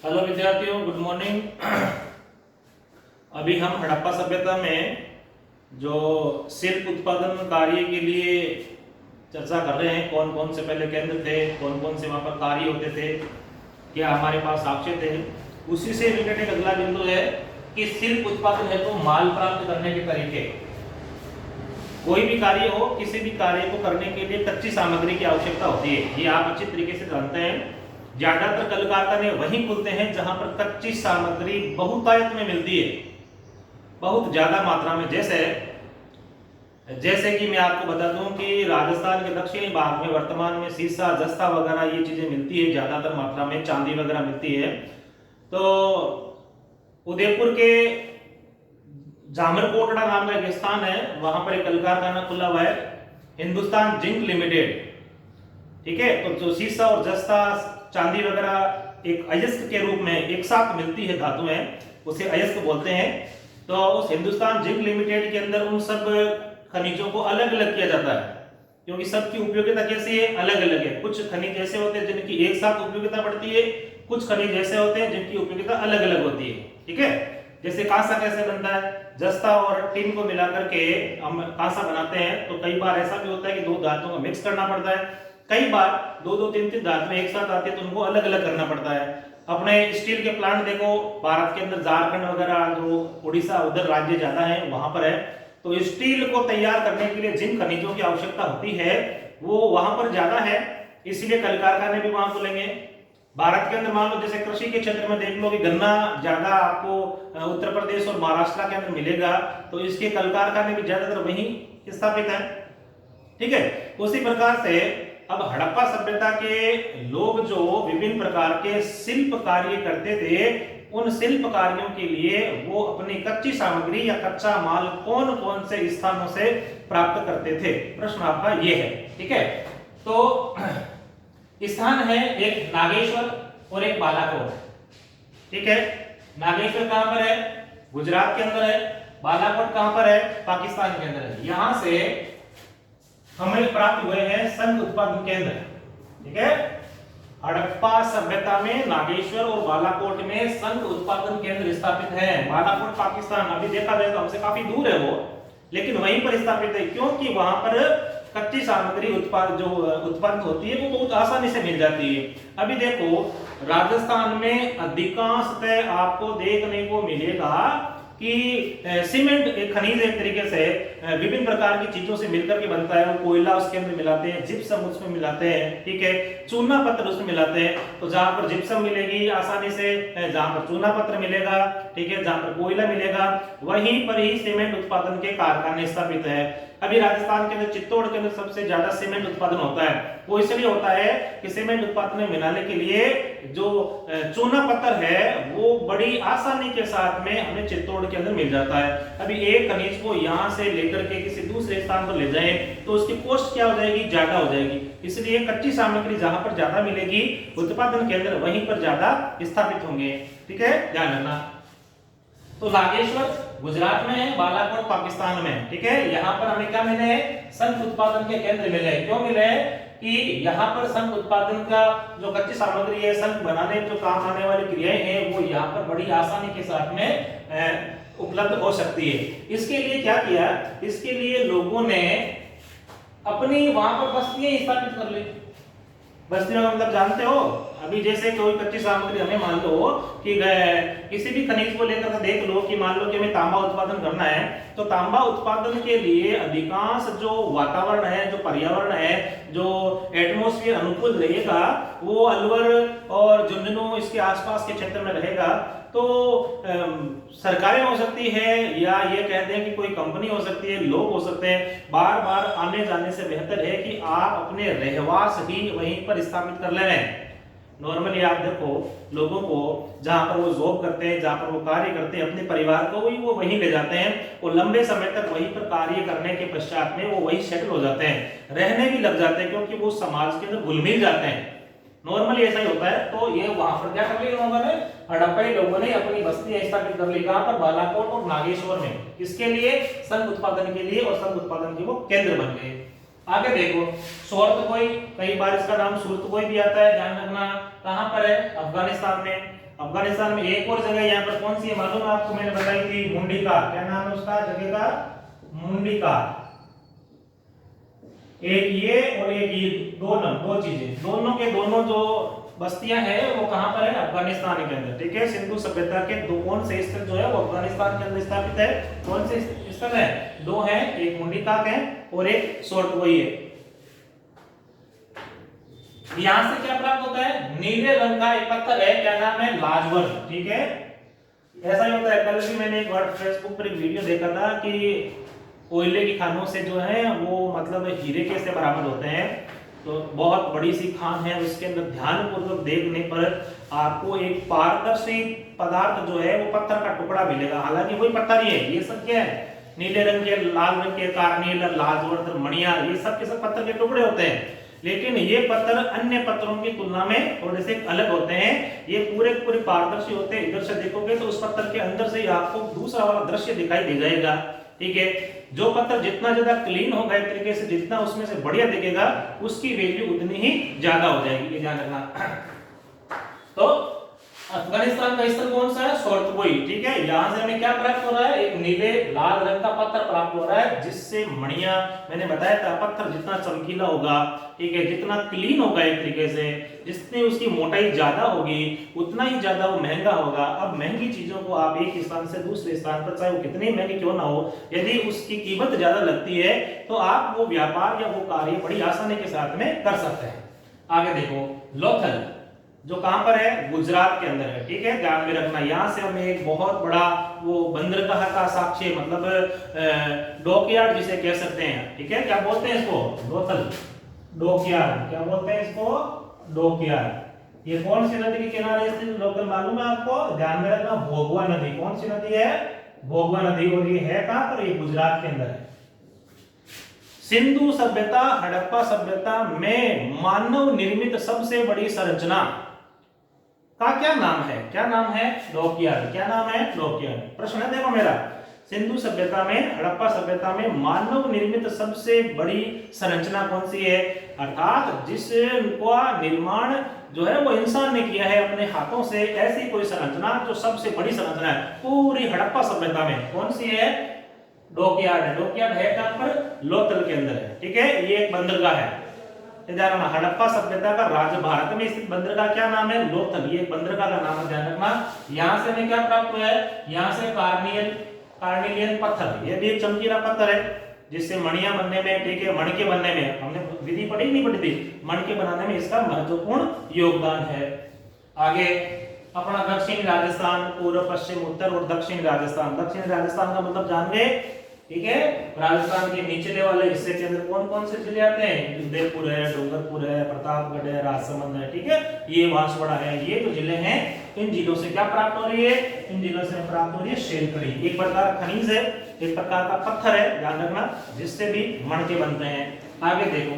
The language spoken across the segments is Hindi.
हेलो विद्यार्थियों, गुड मॉर्निंग। अभी हम हड़प्पा सभ्यता में जो शिल्प उत्पादन कार्य के लिए चर्चा कर रहे हैं, कौन कौन से पहले केंद्र थे, कौन कौन से वहाँ पर कार्य होते थे, क्या हमारे पास साक्ष्य थे, उसी से रिलेटेड अगला बिंदु है कि शिल्प उत्पादन है तो माल प्राप्त करने के तरीके। कोई भी कार्य हो, किसी भी कार्य को करने के लिए कच्ची सामग्री की आवश्यकता होती है, ये आप अच्छी तरीके से जानते हैं। ज्यादातर कल कारखाने वहीं खुलते हैं जहां पर कच्ची सामग्री बहुतायत में मिलती है, बहुत ज्यादा मात्रा में। जैसे कि मैं आपको बता दूं कि राजस्थान के दक्षिणी भाग में वर्तमान में सीसा, जस्ता वगैरह ये चीजें मिलती है ज्यादातर मात्रा में, चांदी वगैरह मिलती है। तो उदयपुर के जामरकोटड़ा नाम का एक स्थान है, वहां पर एक कल कारखाना खुला हुआ है, हिंदुस्तान जिंक लिमिटेड। ठीक है, तो जो सीसा और जस्ता, चांदी वगैरह एक अयस्क के रूप में एक साथ मिलती है धातुएं, उसे अयस्क बोलते हैं। तो उस हिंदुस्तान जिंक लिमिटेड के अंदर उन सब खनिजों को अलग अलग किया जाता है, क्योंकि सबकी उपयोगिता कैसी है, अलग अलग है। कुछ खनिज ऐसे होते हैं जिनकी एक साथ उपयोगिता पड़ती है, कुछ खनिज ऐसे होते हैं जिनकी उपयोगिता अलग अलग होती है। ठीक है, जैसे कांसा कैसे बनता है, जस्ता और टिन को मिलाकर के हम कांसा बनाते हैं। तो कई बार ऐसा भी होता है कि दो धातुओं को मिक्स करना पड़ता है, कई बार दो दो तीन तीन धातुएं एक साथ आती है तो उनको अलग अलग करना पड़ता है। अपने स्टील के प्लांट देखो, भारत के अंदर झारखंड वगैरह, जो उड़ीसा उधर राज्य ज्यादा है वहां पर है, तो स्टील को तैयार करने के लिए जिन खनिजों की आवश्यकता होती है वो वहां पर ज्यादा है, इसलिए कल कारखाने भी वहां खुलेंगे। भारत के अंदर मान लो जैसे कृषि के क्षेत्र में देख लो कि गन्ना ज्यादा आपको उत्तर प्रदेश और महाराष्ट्र के अंदर मिलेगा, तो इसके कल कारखाने भी ज्यादातर वहीं स्थापित है। ठीक है, उसी प्रकार से अब हड़प्पा सभ्यता के लोग जो विभिन्न प्रकार के शिल्प कार्य करते थे, उन शिल्प कार्यों के लिए वो अपनी कच्ची सामग्री या कच्चा माल कौन कौन से स्थानों से प्राप्त करते थे, प्रश्न आपका ये है। ठीक है, तो स्थान है एक नागेश्वर और एक बालाकोट। ठीक है, नागेश्वर कहां पर है, गुजरात के अंदर है। बालाकोट कहां पर है, पाकिस्तान के अंदर है। यहां से हमें प्राप्त हुए हैं संघ उत्पादन केंद्र। ठीक है, हड़प्पा सभ्यता में नागेश्वर और बालाकोट में संघ उत्पादन केंद्र स्थापित है। बालाकोट पाकिस्तान, अभी देखा जाए तो हमसे काफी दूर है वो, लेकिन वहीं पर स्थापित है, क्योंकि वहां पर कच्ची सामग्री उत्पन्न होती है वो बहुत आसानी से मिल जाती है। अभी देखो राजस्थान में अधिकांशतः आपको देखने को मिलेगा कि सीमेंट एक खनिज एक तरीके से विभिन्न प्रकार की चीजों से मिलकर के बनता है। वो कोयला उसके अंदर मिलाते हैं, जिप्सम उसमें मिलाते हैं, ठीक है, चूना पत्थर उसमें मिलाते हैं। तो जहां पर जिप्सम मिलेगी आसानी से, जहां पर चूना पत्थर मिलेगा, ठीक है, जहां पर कोयला मिलेगा, वहीं पर ही सीमेंट उत्पादन के कारखाने स्थापित है। अभी राजस्थान के अंदर चित्तौड़ के अंदर सबसे ज्यादा सीमेंट उत्पादन होता है। वो इसलिए होता है कि सीमेंट उत्पादन में मिलाने के लिए जो चूना पत्थर है वो बड़ी आसानी के साथ में हमें चित्तौड़ के अंदर मिल जाता है। अभी एक खनिज को यहां से लेकर के किसी दूसरे स्थान पर ले जाएं तो उसकी कॉस्ट क्या हो जाएगी, ज्यादा हो जाएगी। इसलिए कच्ची सामग्री जहां पर ज्यादा मिलेगी, उत्पादन केंद्र वहीं पर ज्यादा स्थापित होंगे। ठीक है, ध्यान रखना। तो नागेश्वर गुजरात में है, बालाकोट पाकिस्तान में। ठीक है, यहाँ पर हमें क्या मिले हैं, संघ उत्पादन के केंद्र मिले हैं। क्यों मिले हैं कि यहाँ पर संघ उत्पादन का जो कच्ची सामग्री है, संघ बनाने में जो काम आने वाली क्रियाएं हैं, वो यहाँ पर बड़ी आसानी के साथ में उपलब्ध हो सकती है। इसके लिए क्या किया, इसके लिए लोगों ने अपनी वहां पर बस्तियां स्थापित कर ली। बस्तियों का मतलब जानते हो, अभी जैसे कोई कच्ची सामग्री हमें मान लो कि किसी भी खनिज को लेकर देख लो कि मान लो कि हमें तांबा उत्पादन करना है, तो तांबा उत्पादन के लिए अधिकांश जो वातावरण है, जो पर्यावरण है, जो एटमॉस्फेयर अनुकूल रहेगा, वो अलवर और झुंझुनू इसके आसपास के क्षेत्र में रहेगा। तो सरकारें हो सकती है, या ये कहते हैं कि कोई कंपनी हो सकती है, लोग हो सकते हैं। बार बार आने जाने से बेहतर है कि आप अपने रहवास ही वहीं पर स्थापित कर ले। नॉर्मली आप देखो लोगों को जहां पर वो जॉब करते हैं, जहां पर वो कार्य करते हैं, अपने परिवार को वो वहीं ले जाते हैं और लंबे समय तक वहीं पर कार्य करने के पश्चात में वो वहीं सेटल हो जाते हैं, रहने भी लग जाते हैं, क्योंकि वो समाज के अंदर घुल मिल जाते हैं। नॉर्मली ऐसा ही होता है। तो ये वहां पर क्या कर लिया लोगों ने, हड़प्पई लोगों ने अपनी बस्ती स्थापित कर ली। कहां पर, बालाकोट और नागेश्वर में। इसके लिए संघ उत्पादन के लिए, और संघ उत्पादन के वो केंद्र बन गए। आगे देखो सुरतकोई, कई बार इसका नाम सुरतकोई भी आता है, ध्यान रखना। कहां पर है, अफगानिस्तान में। अफगानिस्तान में एक और जगह यहाँ पर कौन सी है मालूम है आपको, मैंने बताई थी मुंडिका, क्या नाम है उसका जगह का, मुंडिका। एक ये और एक ये, दो चीजें, दोनों के दोनों जो बस्तियां हैं वो कहां पर है, अफगानिस्तान के अंदर, ठीक है। सिंधु सभ्यता के दो कौन से स्थल जो है वो अफगानिस्तान के अंदर स्थापित है, कौन से स्थल है, दो हैं, एक मुंडिकाक है और एक सोर्टवोई है। यहां से क्या प्राप्त होता है, नीले रंग का एक पत्थर है, क्या नाम है, लाजवर्द, ठीक है। ऐसा ही होता है, कल भी मैंने एक बार फेसबुक पर एक वीडियो देखा था कि कोयले की खानों से जो है वो मतलब हीरे कैसे बरामद होते हैं। तो बहुत बड़ी सी खान है, उसके अंदर ध्यानपूर्वक देखने पर आपको एक पारदर्शी पदार्थ जो है वो पत्थर का टुकड़ा मिलेगा, हालांकि वही पत्थर ही है। ये सब क्या है, नीले रंग के, लाल रंग के कार्नियल, लाजवर्द, मणिया, ये सब के सब पत्थर के टुकड़े होते हैं। लेकिन ये पत्थर अन्य पत्थरों की तुलना में थोड़े से अलग होते हैं, ये पूरे पूरे पारदर्शी होते हैं। इधर से देखोगे तो उस पत्थर के अंदर से आपको दूसरा वाला दृश्य दिखाई दे जाएगा, ठीक है। जो पत्थर जितना ज्यादा क्लीन होगा एक तरीके से, जितना उसमें से बढ़िया दिखेगा, उसकी वैल्यू उतनी ही ज्यादा हो जाएगी, ये ध्यान रखना। तो अफगानिस्तान का स्थल कौन सा है, सोर्टवोई, ठीक है। यहां से हमें क्या प्राप्त हो रहा है, एक नीले लाल रंग का पत्थर प्राप्त हो रहा है, जिससे मणिया, मैंने बताया था पत्थर जितना चमकीला होगा, ठीक है, जितना क्लीन होगा एक तरीके से, जितनी उसकी मोटाई ज्यादा होगी उतना ही ज्यादा वो महंगा होगा। अब महंगी चीजों को आप एक स्थान से दूसरे स्थान पर, चाहे वो कितनी महंगी क्यों ना हो, यदि उसकी कीमत ज्यादा लगती है तो आप वो व्यापार या वो कार्य बड़ी आसानी के साथ में कर सकते हैं। आगे देखो, लोथल जो कहां पर है, गुजरात के अंदर है, ठीक है, ध्यान में रखना। यहां से हमें एक बहुत बड़ा वो बंदरगाह का साक्ष्य, मतलब डॉकयार्ड जिसे कह सकते हैं, ठीक है, क्या बोलते हैं इसको, लोथल डॉकयार्ड, क्या बोलते हैं इसको, डॉकयार्ड। ये कौन सी नदी के किनारे स्थित लोकल मालूम है आपको, ध्यान में रखना, भोगवा नदी। कौन सी नदी है, भोगवा नदी, और ये है कहां पर, ये गुजरात के अंदर है। सिंधु सभ्यता, हड़प्पा सभ्यता में मानव निर्मित सबसे बड़ी संरचना का क्या नाम है, क्या नाम है, डॉकयार्ड, क्या नाम है, डॉकयार्ड। प्रश्न है देखो मेरा, सिंधु सभ्यता में, हड़प्पा सभ्यता में मानव निर्मित सबसे बड़ी संरचना कौन सी है, अर्थात जिसका निर्माण जो है वो इंसान ने किया है अपने हाथों से, ऐसी कोई संरचना जो सबसे बड़ी संरचना है पूरी हड़प्पा सभ्यता में, कौन सी है, डॉकयार्ड है। डॉकयार्ड है कहां पर, लोथल के अंदर है, ठीक है। ये एक बंदरगाह है, ध्यान रखना, हड़प्पा सभ्यता का राज्य भारत में स्थित बंदरगाह क्या नाम है, लोथल, ये बंदरगाह का नाम है, ध्यान रखना। यहां से हमें क्या प्राप्त हुआ है, यहां से कार्निलियन पत्थर, ये भी एक चमकीला पत्थर है, जिससे मणिया बनने में, ठीक है, मणके बनने में, हमने विधि पढ़ी नहीं पढ़ी थी, मणके बनाने में इसका महत्वपूर्ण योगदान है। आगे अपना दक्षिणी राजस्थान, पूर्व पश्चिम उत्तर और दक्षिणी राजस्थान। दक्षिणी राजस्थान का मतलब जान गए, ठीक है। राजस्थान के निचले वाले हिस्से के अंदर कौन कौन से जिले आते हैं, उदयपुर है, डूंगरपुर है, प्रतापगढ़ है, राजसमंद है, ठीक है, ये बांसवाड़ा है, ये जो जिले हैं, इन जिलों से क्या प्राप्त हो रही है, इन जिलों से प्राप्त हो रही है शेलकड़ी, एक प्रकार का खनिज है, एक प्रकार का पत्थर है, ध्यान रखना, जिससे भी मणके बनते हैं। आगे देखो,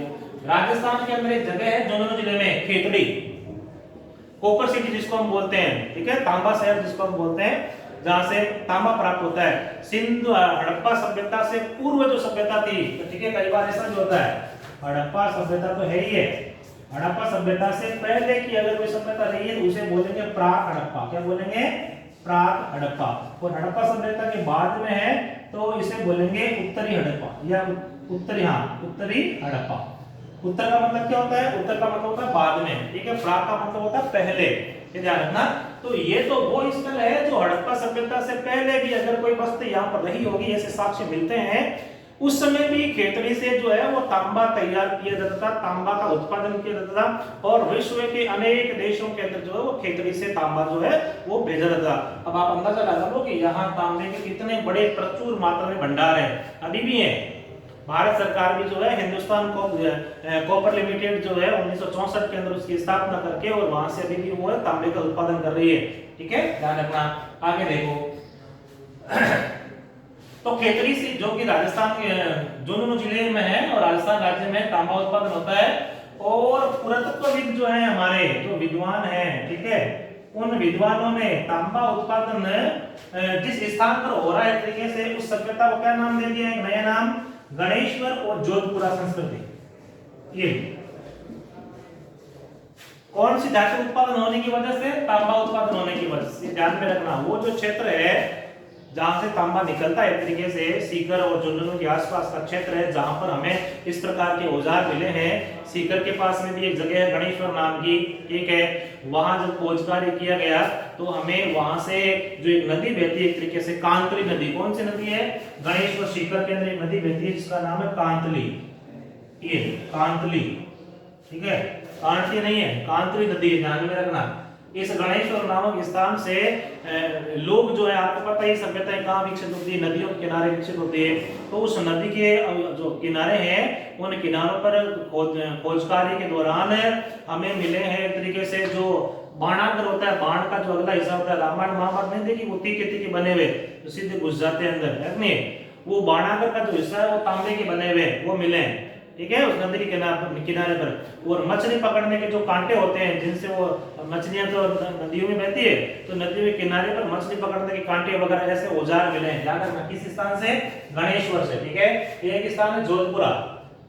राजस्थान के अंदर एक जगह है झुंझुनू जिले में, खेतड़ी, कॉपर सिटी जिसको हम बोलते हैं, ठीक है, तांबा शहर जिसको हम बोलते हैं, जहां से तांबा प्राप्त होता है। सिंधु हड़प्पा सभ्यता से पूर्व जो सभ्यता थी, तो ठीक है, कई बार ऐसा भी होता है, हड़प्पा सभ्यता तो है ही है, हड़प्पा सभ्यता से पहले की अगर कोई सभ्यता रही है तो उसे बोलेंगे प्राक हड़प्पा, क्या बोलेंगे, प्राक हड़प्पा। और हड़प्पा सभ्यता के बाद में है तो इसे बोलेंगे उत्तरी हड़प्पा या उत्तरी, हाँ, उत्तरी हड़प्पा। उत्तर का मतलब क्या होता है, उत्तर का मतलब होता है बाद में, ठीक है, प्राक का मतलब होता है पहले, ये ध्यान रखना। तो ये तो वो स्थल है जो हड़प्पा सभ्यता से पहले भी अगर कोई बस्ती यहाँ पर रही होगी, ऐसे साक्ष्य मिलते हैं। उस समय भी खेतड़ी से जो है वो तांबा तैयार किया जाता था, तांबा का उत्पादन किया जाता था, और विश्व के अनेक देशों के अंदर जो है वो खेतड़ी से तांबा जो है वो भेजा जाता था। अब आप अंदाजा लगा लो कि यहाँ तांबे के कितने बड़े प्रचुर मात्रा में भंडार है, अभी भी है। भारत सरकार भी जो है हिंदुस्तान कॉपर लिमिटेड जो है 1964 के अंदर उसकी स्थापना करके और वहां से अभी भी वो है तांबे का उत्पादन कर रही है, ठीक है, ध्यान रखना। आगे देखो, तो खेतड़ी से जो कि राजस्थान के झुंझुनू जिले में है और राजस्थान राज्य में तांबा उत्पादन होता है। और पुरातत्वविद जो है हमारे, जो विद्वान हैं, ठीक है, उन विद्वानों ने तांबा उत्पादन जिस स्थान पर हो रहा है तरीके से उस सभ्यता को क्या नाम दे दिया है, नया नाम, गणेश्वर और जोधपुरा संस्कृति। ये कौन सी धातु उत्पादन होने की वजह से? तांबा उत्पादन होने की वजह से। ध्यान में रखना, वो जो क्षेत्र है जहां से तांबा निकलता है, एक तरीके से सीकर और झुंझुनू के आसपास का क्षेत्र है जहां पर हमें इस प्रकार के औजार मिले हैं। सीकर के पास में भी एक जगह है गणेश्वर नाम की, ठीक है, वहां जब खोज कार्य किया गया तो हमें वहां से जो एक नदी बहती है एक तरीके से कांतली नदी, कौन सी नदी है? गणेश्वर सीकर के अंदर एक नदी बहती है जिसका नाम है कांतली, ये कांतली, ठीक है, कांतली नहीं है, कांतली नदी है, ध्यान में रखना। इस गणेश्वर नामक स्थान से लोग जो है, आपको पता ही सभ्यताएं कहाँ विकसित होती है? नदियों के किनारे विकसित होती है। तो उस नदी के जो किनारे हैं उन किनारों पर खोज कार्य के दौरान हमें मिले हैं एक तरीके से जो बाणागर होता है, बाण का जो अगला हिस्सा होता है, रामायण महाभारत में देखिए वो तीखे तीखे बने हुए तो सीधे घुस जाते हैं अंदर, है नहीं? वो बाणागर का जो हिस्सा है वो तांबे के बने हुए वो मिले हैं, ठीक है, उस नदी के किनारे पर। और मछली पकड़ने के जो कांटे होते हैं जिनसे वो मछलियां तो नदियों में बहती है, तो नदियों के किनारे पर मछली पकड़ने के कांटे वगैरह ऐसे औजार मिले हैं। ध्यान रखना, किस स्थान से? गणेश्वर से, ठीक है। एक स्थान है जोधपुरा,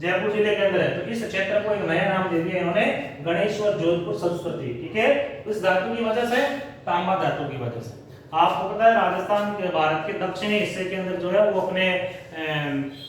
जयपुर जिले के अंदर है, तो इस क्षेत्र को एक नया नाम दे दिया इन्होंने, गणेश्वर जोधपुर संस्कृति, ठीक है। इस धातु की वजह से, तांबा धातु की वजह से। आपको पता है राजस्थान के भारत के दक्षिणी हिस्से के अंदर जो है वो अपने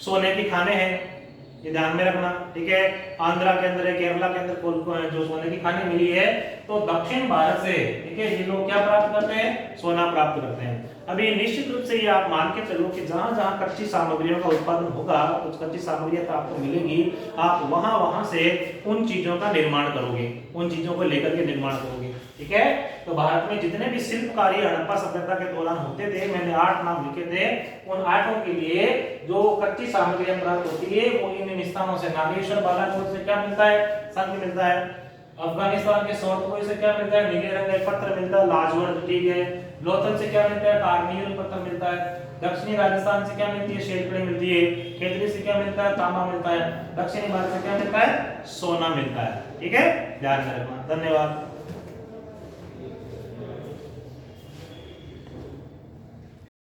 सोने की खाने हैं, ये ध्यान में रखना, ठीक है। आंध्रा के अंदर है, केरला के अंदर जो सोने की खाने मिली है, तो दक्षिण भारत से, ठीक है, ये लोग क्या प्राप्त करते हैं? सोना प्राप्त करते हैं। अभी निश्चित रूप से ये आप मान के चलो कि जहां जहां कच्ची सामग्रियों का उत्पादन होगा, कुछ कच्ची सामग्रियां तो आपको मिलेगी, आप वहां से उन चीजों का निर्माण करोगे, उन चीजों को लेकर के निर्माण करोगे, ठीक है। तो भारत में जितने भी शिल्प कार्य हड़प्पा सभ्यता के दौरान होते थे, मैंने 8 नाम लिखे थे, उन 8 के लिए जो कच्ची सामग्रियां प्राप्त होती है वो इन स्थानों से, नागेश्वर बालाकोट से क्या मिलता है? शंख मिलता है। अफगानिस्तान के सोरठपुर से क्या मिलता है? नीले रंग का पत्थर मिलता है, लाजवर्द, ठीक है। लोथल से क्या मिलता है? कार्नियल पत्थर मिलता है। दक्षिणी राजस्थान से क्या मिलती है? शेलकड़ी मिलती है। खेतरी से क्या मिलता है? तांबा मिलता है। दक्षिणी भारत से क्या मिलता है? सोना मिलता है, ठीक है, ध्यान में रखना। धन्यवाद।